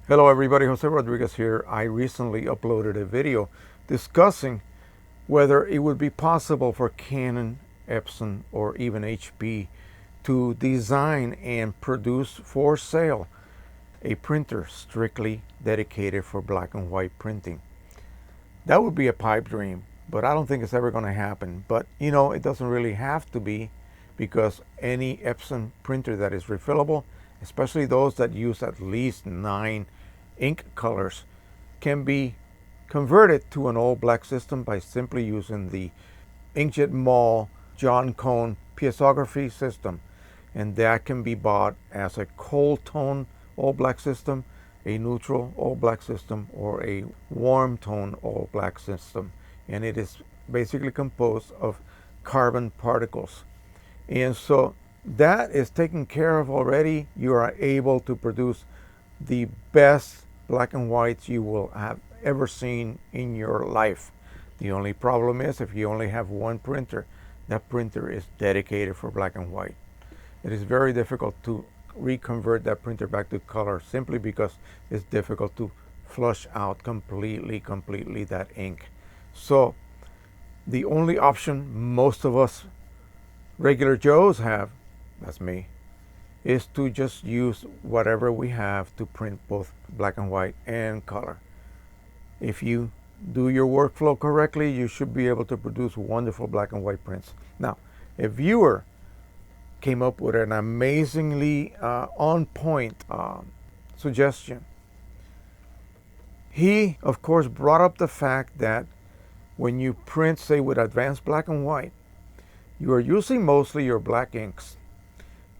Hello everybody, Jose Rodriguez here. I recently uploaded a video discussing whether it would be possible for Canon, Epson, or even HP to design and produce for sale a printer strictly dedicated for black and white printing. That would be a pipe dream, but I don't think it's ever going to happen. But you know, it doesn't really have to be, because any Epson printer that is refillable, especially those that use at least 9 ink colors, can be converted to an all black system by simply using the inkjet Mall John Cone piezography system. And that can be bought as a cold tone all black system, a neutral all black system, or a warm tone all black system. And it is basically composed of carbon particles. And so that is taken care of already. You are able to produce the best black and whites you will have ever seen in your life. The only problem is, if you only have one printer, that printer is dedicated for black and white. It is very difficult to reconvert that printer back to color, simply because it's difficult to flush out completely that ink. So the only option most of us regular Joes have, that's me, is to just use whatever we have to print both black and white and color. If you do your workflow correctly, you should be able to produce wonderful black and white prints. Now, a viewer came up with an amazingly on point suggestion. He, of course, brought up the fact that when you print, say, with advanced black and white, you are using mostly your black inks,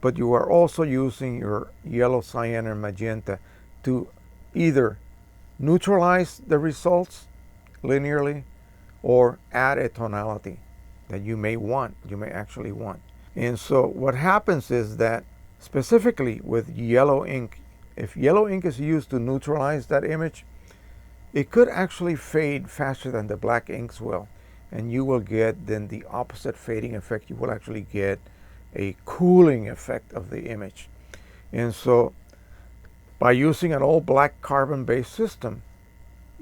but you are also using your yellow, cyan, and magenta to either neutralize the results linearly or add a tonality that you may actually want. And so what happens is that, specifically with yellow ink, if yellow ink is used to neutralize that image, it could actually fade faster than the black inks will. And you will get then the opposite fading effect. You will actually get a cooling effect of the image. And so by using an all black carbon based system,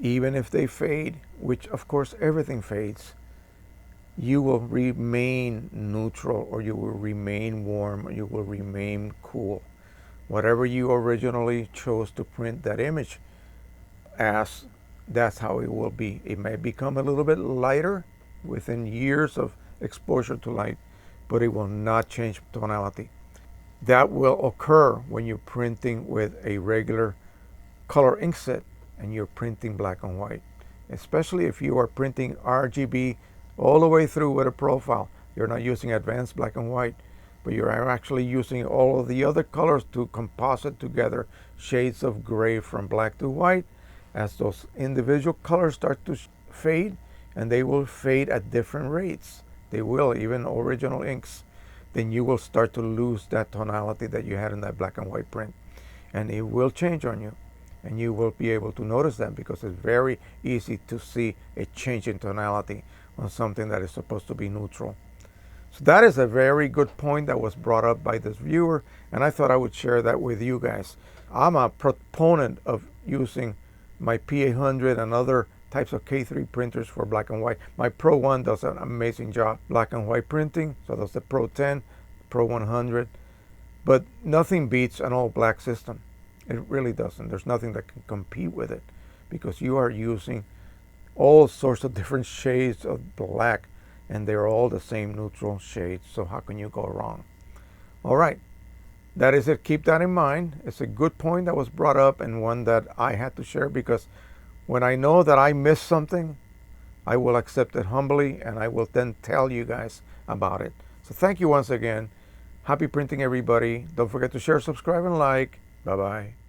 even if they fade, which of course everything fades, you will remain neutral, or you will remain warm, or you will remain cool. Whatever you originally chose to print that image as, that's how it will be. It may become a little bit lighter within years of exposure to light, but it will not change tonality. That will occur when you're printing with a regular color ink set and you're printing black and white, especially if you are printing RGB all the way through with a profile. You're not using advanced black and white, but you're actually using all of the other colors to composite together shades of gray from black to white. As those individual colors start to fade, and they will fade at different rates, they will, even original inks, then you will start to lose that tonality that you had in that black and white print. And it will change on you. And you will be able to notice that, because it's very easy to see a change in tonality on something that is supposed to be neutral. So that is a very good point that was brought up by this viewer, and I thought I would share that with you guys. I'm a proponent of using my P800 and other types of K3 printers for black and white. My Pro 1 does an amazing job black and white printing, so does the Pro 10, Pro 100, but nothing beats an all black system. It really doesn't. There's nothing that can compete with it, because you are using all sorts of different shades of black, and they're all the same neutral shades, so how can you go wrong? All right, that is it. Keep that in mind. It's a good point that was brought up, and one that I had to share, because when I know that I missed something, I will accept it humbly, and I will then tell you guys about it. So thank you once again. Happy printing, everybody. Don't forget to share, subscribe, and like. Bye-bye.